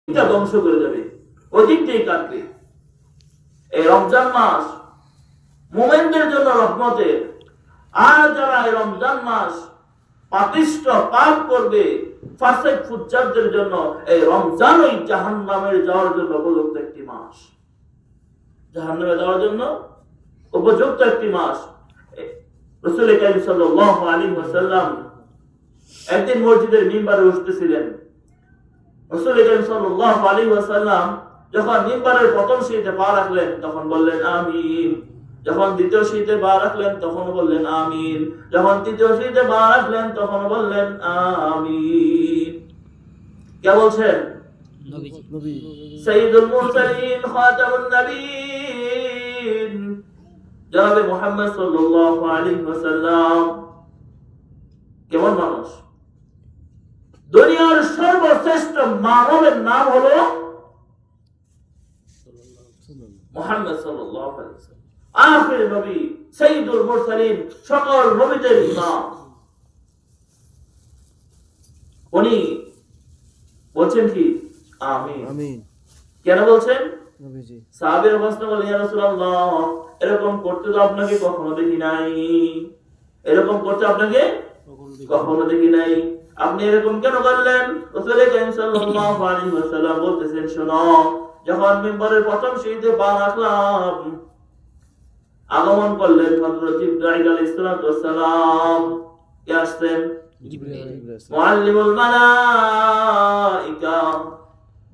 ধ্বংস করে দেবে, ওই দিকটাই কাটবে। এই রমজান মাস মুমিনদের জন্য রহমতের, আর যারা এই রমজান মাস পাপিষ্ঠ পাপ করবে ফাসিক ফুজ্জারদের জন্য এই রমজান ওই জাহান্নামের যাওয়ার জন্য উপযুক্ত একটি মাস, জাহান্নামে যাওয়ার জন্য উপযুক্ত একটি মাস। রাসূল কারীম সাল্লাল্লাহু আলাইহি ওয়াসাল্লাম একদিন মসজিদের মিম্বারে উঠতেছিলেন। রাসূল কারীম সাল্লাল্লাহু আলাইহি ওয়াসাল্লাম যখন মিম্বারের প্রথম সিঁড়িতে পা রাখলেন তখন বললেন আমিন, যখন দ্বিতীয় সিঁড়িতে পা রাখলেন তখন বললেন আমিন, যখন তৃতীয় সিঁড়িতে পা রাখলেন তখন বললেন আমিন। কে বলছেন? নবী, সাইয়্যিদুল মুরসালিন, খাতামুন নবীন, জনাবে মুহাম্মদ সাল্লাল্লাহু আলাইহি ওয়াসাল্লাম। কেমন মানুষ! দুনিয়ার সর্বশ্রেষ্ঠ মানবের নাম হলো মুহাম্মদ সাল্লাল্লাহু আলাইহি ওয়াসাল্লাম, আখির নবী, সাইয়্যিদুল মুরসালিন, সকল নবীদের ইমাম। উনি বলছেন কি? আমিন। আমিন কেন বলছেন? নবীজি সাহাবীর অবস্থা বলেন, ইয়া রাসূলুল্লাহ, এরকম করতে তো আপনাকে কখনো দেখি নাই, এরকম করতে আপনাকে কখনো দেখি নাই, আপনি এরকম কেন করলেন? রাসূল কারীম সাল্লাল্লাহু আলাইহি ওয়াসাল্লাম বলতেছেন, শোনো, যখন মিম্বরের প্রথম সিঁড়িতে পা রাখলাম আগমন করলেন হযরত জিবরাইল আলাইহিস সালাতু ওয়াস সালাম। কে আসছেন? জিবরাইল, মুআল্লিমুল মালায়েকা।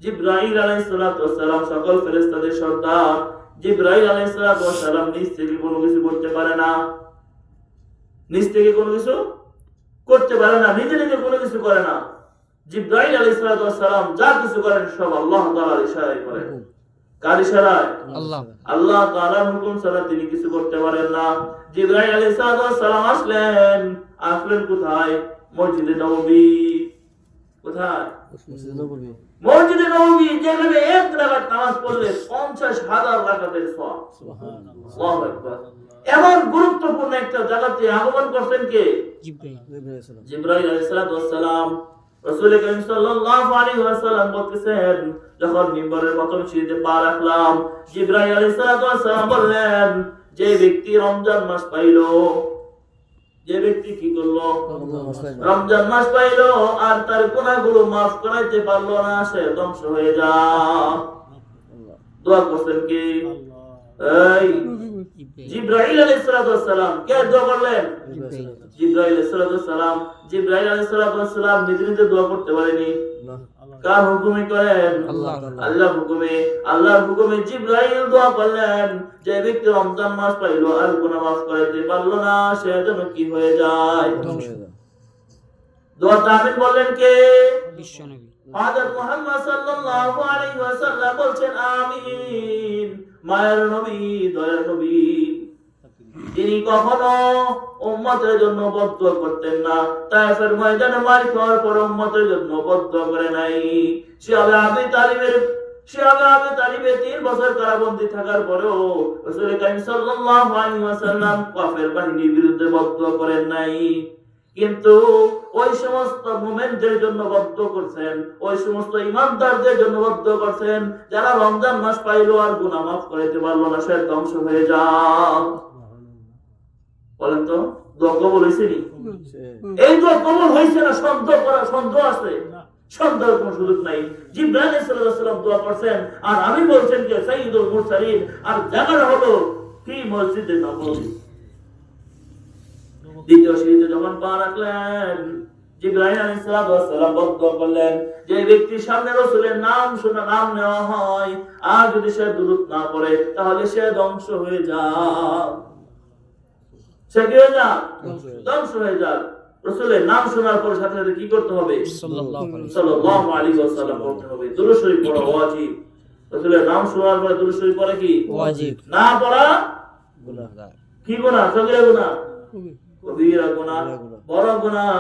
জিবরাইল আলাইহিস সালাতু ওয়াস সালাম সকল ফেরেশতাদের সর্দার। জিবরাইল আলাইহিস সালাতু ওয়াস সালাম নিজ থেকে কোনো কিছু করতে পারে না, নিজ থেকে কোনো কিছু করতে পারে না, নিজে নিজে কোনো কিছু করে না। জিবরাইল আলাইহিস সালাতু ওয়াস সালাম যা কিছু করেন সব আল্লাহ তাআলার ইশারায় করেন। কার ইশারায়? আল্লাহ তাআলার হুকুম ছাড়া তিনি কিছু করতে পারেন না। জিবরাইল আলাইহিস সালাতু ওয়াস সালাম আসলেন কোথায়? মসজিদে নববী। কোথায়? মসজিদে নববী, যেখানে এক রাকাত নামাজ পড়লে 50,000 রাকাতের সওয়াব। সুবহানাল্লাহ, আল্লাহু আকবার। এমন গুরুত্বপূর্ণ একটা জায়গাতে আগমন করছেন কে? জিবরাইল আলাইহিস সালাতু ওয়াস সালাম। রাসূল কারীম সাল্লাল্লাহু আলাইহি ওয়াসাল্লাম বলতেছেন, যখন মিম্বরের প্রথম সিঁড়িতে পা রাখলাম, জিবরাইল আলাইহিস সালাতু ওয়াস সালাম বললেন, যে ব্যক্তি রমজান মাস পাইলো, যে ব্যক্তি কি করলো? রমজান মাস পাইলো আর তার গুনাহগুলো maaf করাইতে পারলো না, সে ধ্বংস হয়ে যা। দোয়া করছেন কি? এই জিবরাইল আলাইহিস সালাতু ওয়াস সালাম। কে দোয়া করলেন? জিবরাইল আলাইহিস সালাতু ওয়াস সালাম। জিবরাইল আলাইহিস সালাতু ওয়াস সালাম নিজে নিজে দোয়া করতে পারেনি, কার হুকুমে করেন? আল্লাহর হুকুমে। আল্লাহর হুকুমে জিবরাইল দোয়া করলেন, যে ব্যক্তি রমজান মাস পাইলো আর গুনাহ maaf করাইতে পারলো না, সে যেন কি হয়ে যায়? দোয়াটা আমিন বললেন কে? বিশ্বনবী হযরত মুহাম্মদ সাল্লাল্লাহু আলাইহি ওয়াসাল্লাম বলছেন আমিন। মায়ের নবী, দয়ার নবী, তিনি কখনো উম্মতের জন্য বদদুয়া করতেন না। তায়েফের ময়দানে মার খাওয়ার পর উম্মতের জন্য বদদুয়া করে নাই। শিহাবে আবি তালিবের 3 বছর কারাবন্দী থাকার পরেও রাসূল কারীম সাল্লাল্লাহু আলাইহি ওয়াসাল্লাম কাফের বাহিনীর বিরুদ্ধে বদদুয়া করেন নাই। কিন্তু ওই সমস্ত মুমিনদের জন্য বদদুয়া করছেন, ওই সমস্ত ঈমানদারদের জন্য বদদুয়া করছেন যারা রমজান মাস পাইলো আর গুনাহ maaf করতে পারলো না, সে ধ্বংস হয়ে যাক। বলেন তো, দোয়া কবুল হইছে নি? এই দোয়া কবুল হইছে না সন্দেহ আছে? সন্দেহের কোনো সুযোগ নাই। জিবরাইল আলাইহিস সালাম দোয়া করছেন আর আমি বলছেন যে সাইয়্যিদুল মুরসালিন, আর জায়গাটা হলো কি? মসজিদে নববী। দ্বিতীয় সিঁড়িতে যখন পা রাখলেন, জিবরাইল আলাইহিস সালাম বদদুয়া করলেন, যে ব্যক্তির সামনে রাসূলের নাম শোনা, নাম নেওয়া হয়, আর যদি সে দুরূদ না পড়ে তাহলে সে ধ্বংস হয়ে যায়। সে কি হয়ে যায়? ধ্বংস হয়ে যায়। রাসূলের নাম শোনার পর সাথে সাথে কি করতে হবে? সাল্লাল্লাহু আলাইহি ওয়াসাল্লাম বলতে হবে। দুরূদ শরীফ পড়া ওয়াজিব। রাসূলের নাম শোনার পরে দুরূদ শরীফ পড়া কি ওয়াজিব? না পড়া গুনাহগার। কি গুনাহ? সগীরা গুনাহ, কবিরা গুনাহ, বড় গুনাহ,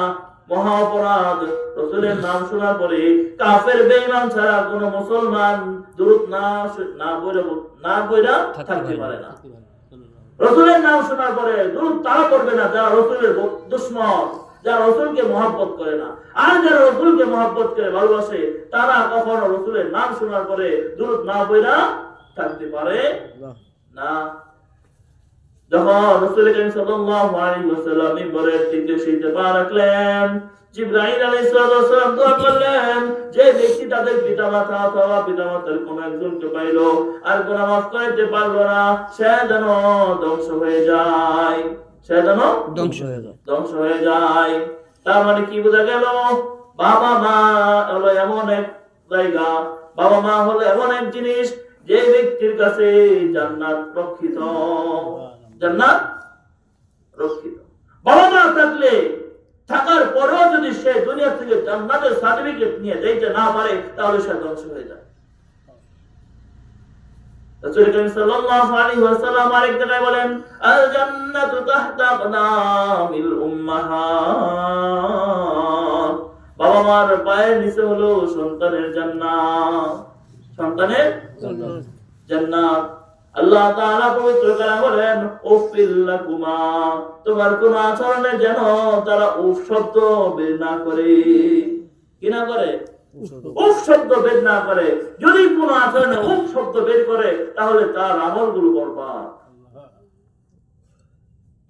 মহা অপরাধ। রাসূলের নাম শোনার পরে কাফের বেঈমান ছাড়া কোনো মুসলমান দুরূদ না পড়া থাকতে পারে না। রাসূলের নাম শোনার পরে দুরূদ তারা পড়বে না যারা রাসূলের দুশমন, যারা রাসূলকে মহব্বত করে না। আর যারা রাসূলকে মহব্বত করে ভালোবাসে তারা কখনো রাসূলের নাম শোনার পরে দুরূদ না পড়া থাকতে পারে না। যখন রাসূল করিম সাল্লাল্লাহু আলাইহি ওয়াসাল্লাম মিম্বরের তৃতীয় সিঁড়িতে পা রাখলেন, জিবরাইল আলাইহিস সালাম দোয়া করলেন যে ব্যক্তি তাদের পিতামাতা অথবা পিতামাতার কোন একজনকে পাইলো আর গুনাহ মাফ করতে পারলো না, সে যেন ধ্বংস হয়ে যায়, সে যেন ধ্বংস হয়ে যায়। তার মানে কি বোঝা গেল? বাবা মা হলো এমন এক জায়গা, বাবা মা হলো এমন এক জিনিস যে ব্যক্তির কাছে জান্নাত রক্ষিত, জান্নাত রক্ষিত। বাবা মা থাকলে থাকার পরেও যদি সে দুনিয়া থেকে জান্নাতের সার্টিফিকেট নিয়ে যেতে না পারে তাহলে সে ধ্বংস হয়ে যায়। রাসূল করিম সাল্লাল্লাহু আলাইহি ওয়াসাল্লাম আরেক জায়গায় বলেন, আল জান্নাতু তাহতা আকদামিল উম্মাহাত, বাবা মার পায়ের নিচে হলো সন্তানের জান্নাত, সন্তানের জান্নাত। আল্লাহ তাআলা পবিত্র কালামে বলেন, উফিল লাকুমা, তোমার কোন আচরণে যেন তারা উফ শব্দ বের না করে, কি না করে? উফ শব্দ বের না করে। যদি কোন আচরণে উফ শব্দ বের করে তাহলে তার আমলগুলো বরবাদ।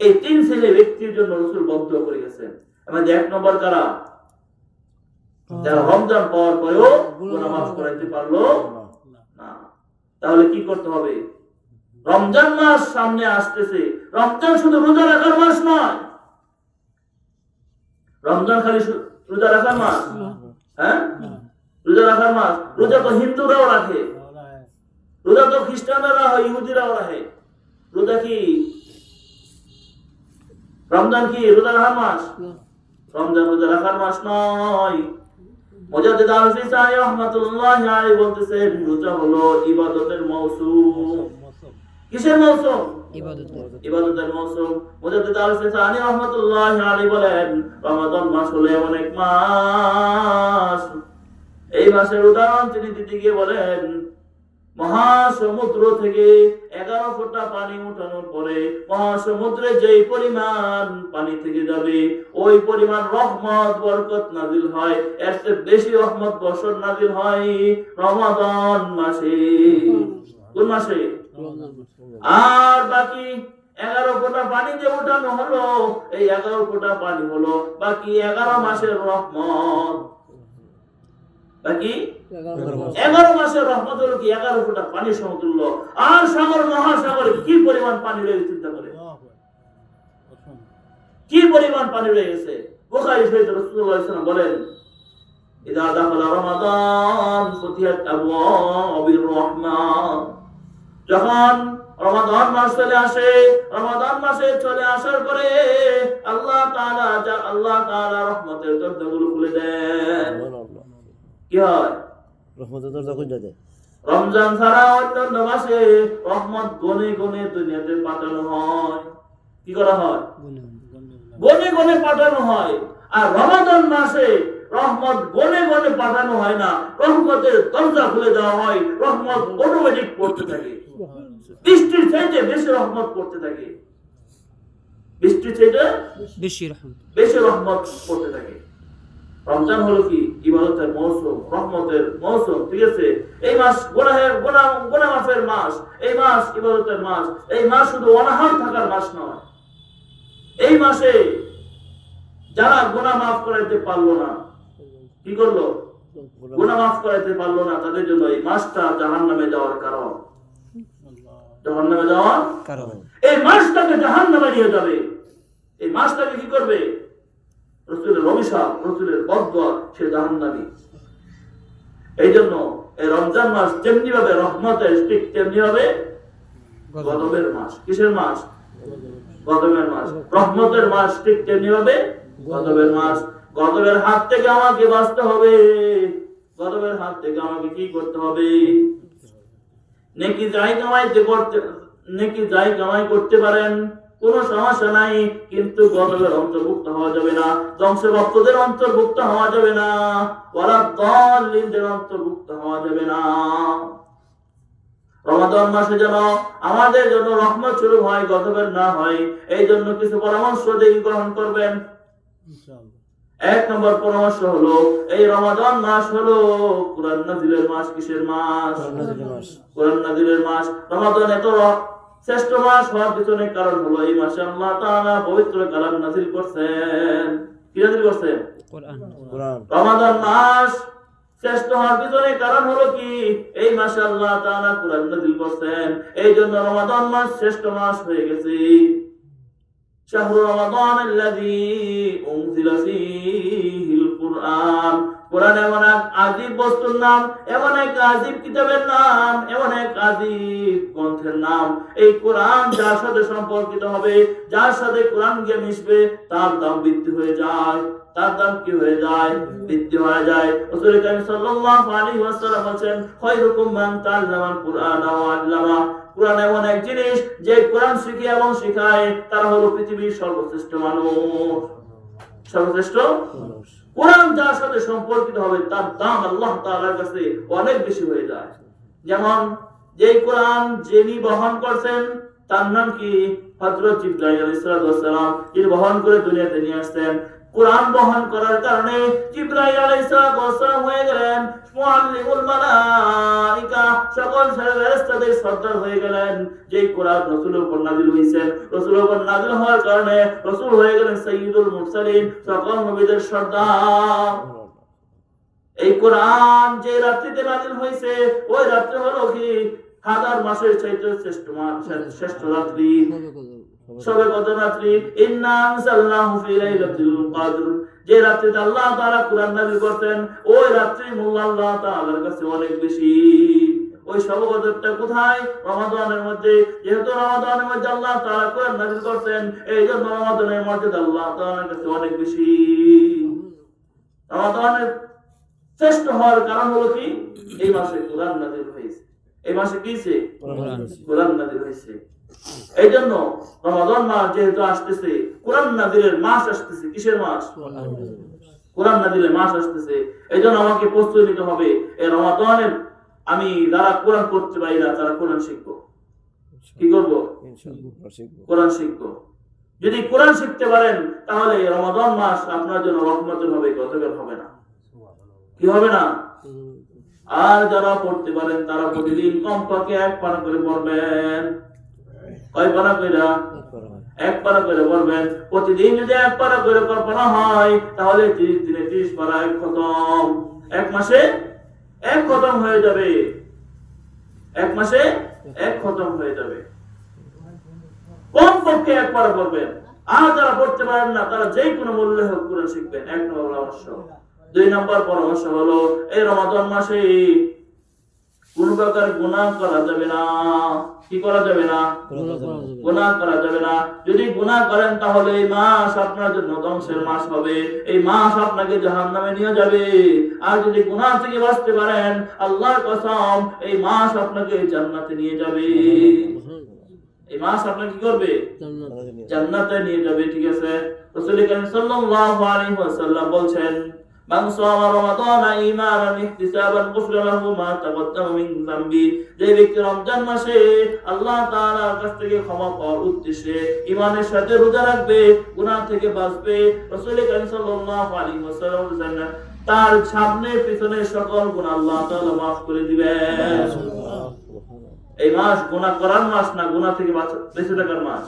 এই তিন শ্রেণীর ব্যক্তির জন্য রাসূল বদ্ধ করে গেছেন। আমাদের এক নম্বর কারা? যারা রমজান পাওয়ার পরেও গুনাহ মাফ করাইতে পারলো না। তাহলে কি করতে হবে? রমজান মাস সামনে আসতেছে। রমজান শুধু রোজা রাখার মাস নয়। রমজান খালি রোজা রাখার মাস? হ্যাঁ, রোজা রাখার মাস। রোজা তো হিন্দুরাও রাখে, রোজা তো খ্রিস্টানরা হয়, ইহুদিরাও রাখে। রোজা কি, রমজান কি রোজা রাখার মাস? রমজান রোজা রাখার মাস নয়। মুজাদ্দিদ আল-ফিসানি রাহমাতুল্লাহি আলাইহি বলতেছেন, রোজা হলো ইবাদতের মৌসুম। কিসের মৌসুম? ইবাদতের মৌসুম। মুজাদ্দিদ আল-ফিসানি রাহমাতুল্লাহি আলাইহি বলেন, রমাদান মাস হলো এমন এক মাস, এই মাসের উদাহরণ তিনি দিতে গিয়ে বলেন, মহাসমুদ্র থেকে 11 ফোঁটা পানি উঠানোর পরে মহাসমুদ্রে যেই পরিমাণ পানি থেকে যাবে ওই পরিমাণ রহমত বরকত নাজিল হয়, এর চেয়ে বেশি রহমত বর্ষণ নাজিল হয় রমাদান মাসে। কোন মাসে? আর বাকি 11 ফোঁটা পানি যে উঠানো হলো, এই 11 ফোঁটা পানি হলো বাকি 11 মাসের রহমত। বাকি 11 মাসের রহমত হলো কি 11 ফোঁটা পানির সমতুল্য। আর সাগর মহাসাগরে কি পরিমাণ পানি রয়েছে চিন্তা করে, কি পরিমাণ পানি রয়ে গেছে। বুখারী শরীফে রাসূলুল্লাহ সাল্লাল্লাহু আলাইহি ওয়াসাল্লাম বলেন, ইযা দাখালা রমাদান ফুতিহাত আবওয়াবুর রাহমান, যখন রমাদান মাস চলে আসে, রমাদান মাসে চলে আসার পরে আল্লাহ তাআলা রহমতের দরজাগুলো খুলে দেন। কি হয়? রহমতের দরজা খুলে দেয়। রমজান ছাড়া অন্যান্য মাসে রহমত গনে গনে দুনিয়াতে পাঠানো হয়। কি করা হয়? গনে গনে পাঠানো হয়। আর রমাদান মাসে রহমত গনে গনে পাঠানো হয় না, রহমতের দরজা খুলে দেওয়া হয়। রহমত অটোমেটিক পড়তে থাকে, বৃষ্টির চাইতে বেশি রহমত পড়তে থাকে, বৃষ্টির চাইতে বেশি রহমত পড়তে থাকে। রমজান হলো কি ইবাদতের মৌসুম, রহমতের মৌসুম। ঠিক আছে, এই মাস গুনাহ মাফের মাস, এই মাস ইবাদতের মাস। এই মাস শুধু অনাহার থাকার মাস নয়। এই মাসে যারা গুনাহ মাফ করাইতে পারলো না, কি করলো? গুনাহ মাফ করাইতে পারলো না, তাদের জন্য এই মাসটা জাহান্নামে যাওয়ার কারণ, জাহান্নামে যাওয়ার কারণ। এই মাসটাকে জাহান্নামে নিয়ে যাবে। এই মাসটাকে কি করবে? রাসূলের অভিশাপ, রাসূলের বদদোয়া, সে জাহান্নামী। এই জন্য এই রমজান মাস যেমনি ভাবে রহমতের, ঠিক তেমনি ভাবে গজবের মাস। কিসের মাস? গজবের মাস। রহমতের মাস ঠিক তেমনি ভাবে গজবের মাস। গজবের হাত থেকে আমাকে বাঁচতে হবে। গজবের হাত থেকে আমাকে কি করতে হবে? নেকি যাই কামাই করতে পারেন, কোন সমস্যা নাই, কিন্তু গজবের অন্তর্ভুক্ত হওয়া যাবে না, ধ্বংসপ্রাপ্তদের অন্তর্ভুক্ত হওয়া যাবে না, ওয়ালা দাল্লিনদের অন্তর্ভুক্ত হওয়া যাবে না। রমাদান মাসে যেন আমাদের জন্য রহমত শুরু হয়, গজবের না হয়, এই জন্য কিছু পরামর্শ দিয়ে গ্রহণ করবেন। এক নম্বর পরামর্শ হলো এই রমাদান মাস হলো কোরআন নাযিলের মাস। কিসের মাস? কোরআন নাযিলের মাস। রমাদান এত শ্রেষ্ঠ মাস হওয়ার পিছনে কারণ হলো এই মাসে আল্লাহ তাআলা পবিত্র কালাম নাযিল করছেন। কি নাযিল করছেন? কোরআন। রমাদান মাস শ্রেষ্ঠ হওয়ার পিছনে কারণ হলো কি? এই মাসে আল্লাহ তাআলা কোরআন নাযিল করছেন, এই জন্য রমাদান মাস শ্রেষ্ঠ মাস হয়ে গেছে। শাহরু রমাদান আল্লাযী উনজিলা ফীহিল কুরআন। কোরআন এমন এক আযীব বস্তুর নাম, এমন এক আযীব কিতাবের নাম, এমন এক আযীব গ্রন্থের নাম। এই কোরআন যার সাথে সম্পর্কিত হবে, যার সাথে কোরআন গিয়ে মিশবে, তার দাম বৃদ্ধি হয়ে যায়। তার দাম কি হয়ে যায়? বৃদ্ধি হয়ে যায়। রাসূল কারীম সাল্লাল্লাহু আলাইহি ওয়াসাল্লাম বলেন, খায়রুকুম মান তাআল্লামাল কুরআন ওয়া আল্লামা। কোরআন এমন এক জিনিস যে কোরআন শিখে এবং শেখায়, তারা হলো পৃথিবীর সর্বশ্রেষ্ঠ মানুষ। সর্বশ্রেষ্ঠ কোরআন যার সাথে সম্পর্কিত হবে, তার দাম আল্লাহ তাআলার কাছে অনেক বেশি হয়ে যায়। যেমন যে কোরআন যিনি বহন করছেন তার নাম কি? হযরত জিবরাইল আলাইহিস সালাম, যিনি বহন করে দুনিয়াতে নিয়ে আসছেন। কোরআন বহন করার কারণে জিবরাইল আলাইহিস সালাম হয়ে গেলেন মুআল্লিমুল মালায়েকা, সকল ফেরেশতাদের সর্দার হয়ে গেলেন। যে কোরআন রাসূলের উপর নাযিল হয়েছে, রাসূলের উপর নাযিল হওয়ার কারণে রাসূল হয়ে গেলেন সাইয়্যিদুল মুরসালিন, সকল নবীদের সর্দার। এই কোরআন যে রাত্রিতে নাযিল হয়েছে, ওই রাত্রি হলো কি? হাজার মাসের চাইতে শ্রেষ্ঠ মাস, শ্রেষ্ঠ রাত্রি, শবে কদর রাত্রি। ইন্না আনজালনাহু ফি লাইলাতুল কদর। যে রাত্রিতে আল্লাহ তাআলা কোরআন নাযিল করতেন, ওই রাত্রি মূল্য আল্লাহ তাআলার কাছে অনেক বেশি। ওই শবে কদরটা কোথায়? রমাদানের মধ্যে। যেহেতু রমাদানের মধ্যে আল্লাহ তাআলা কোরআন নাযিল করতেন, এই জন্য রমাদানের মর্যাদা আল্লাহ তাআলার কাছে অনেক বেশি। রমাদানের শ্রেষ্ঠ হওয়ার কারণ হলো কি? এই মাসে কোরআন নাযিল হয়েছে। এই মাসে কি হয়েছে? কোরআন নাযিল হয়েছে। এই জন্য রমাদান মাস যেহেতু আসতেছে, কোরআন নাযিলের মাস আসতেছে। কিসের মাস? কোরআন নাযিলের মাস আসতেছে। এই জন্য আমাকে প্রস্তুতি নিতে হবে। এই রমাদানের আমি যারা কোরআন পড়তে পারি না, তারা কোরআন শিখবো। কি করবো? কোরআন শিখবো। যদি কোরআন শিখতে পারেন, তাহলে রমাদান মাস আপনার জন্য রহমতের হবে, গজবের হবে না। কি হবে না? আর যারা পড়তে পারেন, তারা প্রতিদিন কমপক্ষে এক পারা করে পড়বেন। কয় পারা কইরা? এক পারা করে পড়বেন। প্রতিদিন যদি এক পারা করে পড়া হয়, তাহলে 30 দিনে 30 পারা, এক খতম। এক মাসে এক খতম হয়ে যাবে। এক মাসে এক খতম হয়ে যাবে। কমপক্ষে এক পারা পড়বেন। আর যারা পড়তে পারেন না, তারা যে কোনো মূল্যে হোক কোরআন শিখবেন। এক নম্বর পরামর্শ। 2 নম্বর পরামর্শ হলো এই রমাদান মাসে কোন প্রকার গুনাহ করা যাবে না। কি করা যাবে না? গুনাহ করা যাবে না। যদি গুনাহ করেন, তাহলে এই মাস আপনার জন্য ধ্বংসের মাস হবে। এই মাস আপনাকে জাহান্নামে নিয়ে যাবে। আর যদি গুনাহ থেকে বাঁচতে পারেন, আল্লাহর কসম, এই মাস আপনাকে জান্নাতে নিয়ে যাবে। এই মাস আপনাকে কি করবে? জান্নাতে নিয়ে যাবে। ঠিক আছে? রাসূল কারীম সাল্লাল্লাহু আলাইহি ওয়াসাল্লাম বলছেন, মান সামা রমাদান ঈমানান ইহতিসাবান গুফিরা লাহু মা তাকদ্দামা মিন যামবি। যে ব্যক্তি রমজান মাসে আল্লাহ তাআলার কাছ থেকে ক্ষমা পাওয়ার উদ্দেশ্যে ঈমানের সাথে রোজা রাখবে, গুনাহ থেকে বাঁচবে, রাসূল কারীম সাল্লাল্লাহু আলাইহি ওয়াসাল্লাম বলেছেন, তার সামনে পিছনে সকল গুনাহ আল্লাহ তাআলা মাফ করে দিবেন। এই মাস গুনাহ করার মাস না, গুনাহ থেকে বেঁচে থাকার মাস।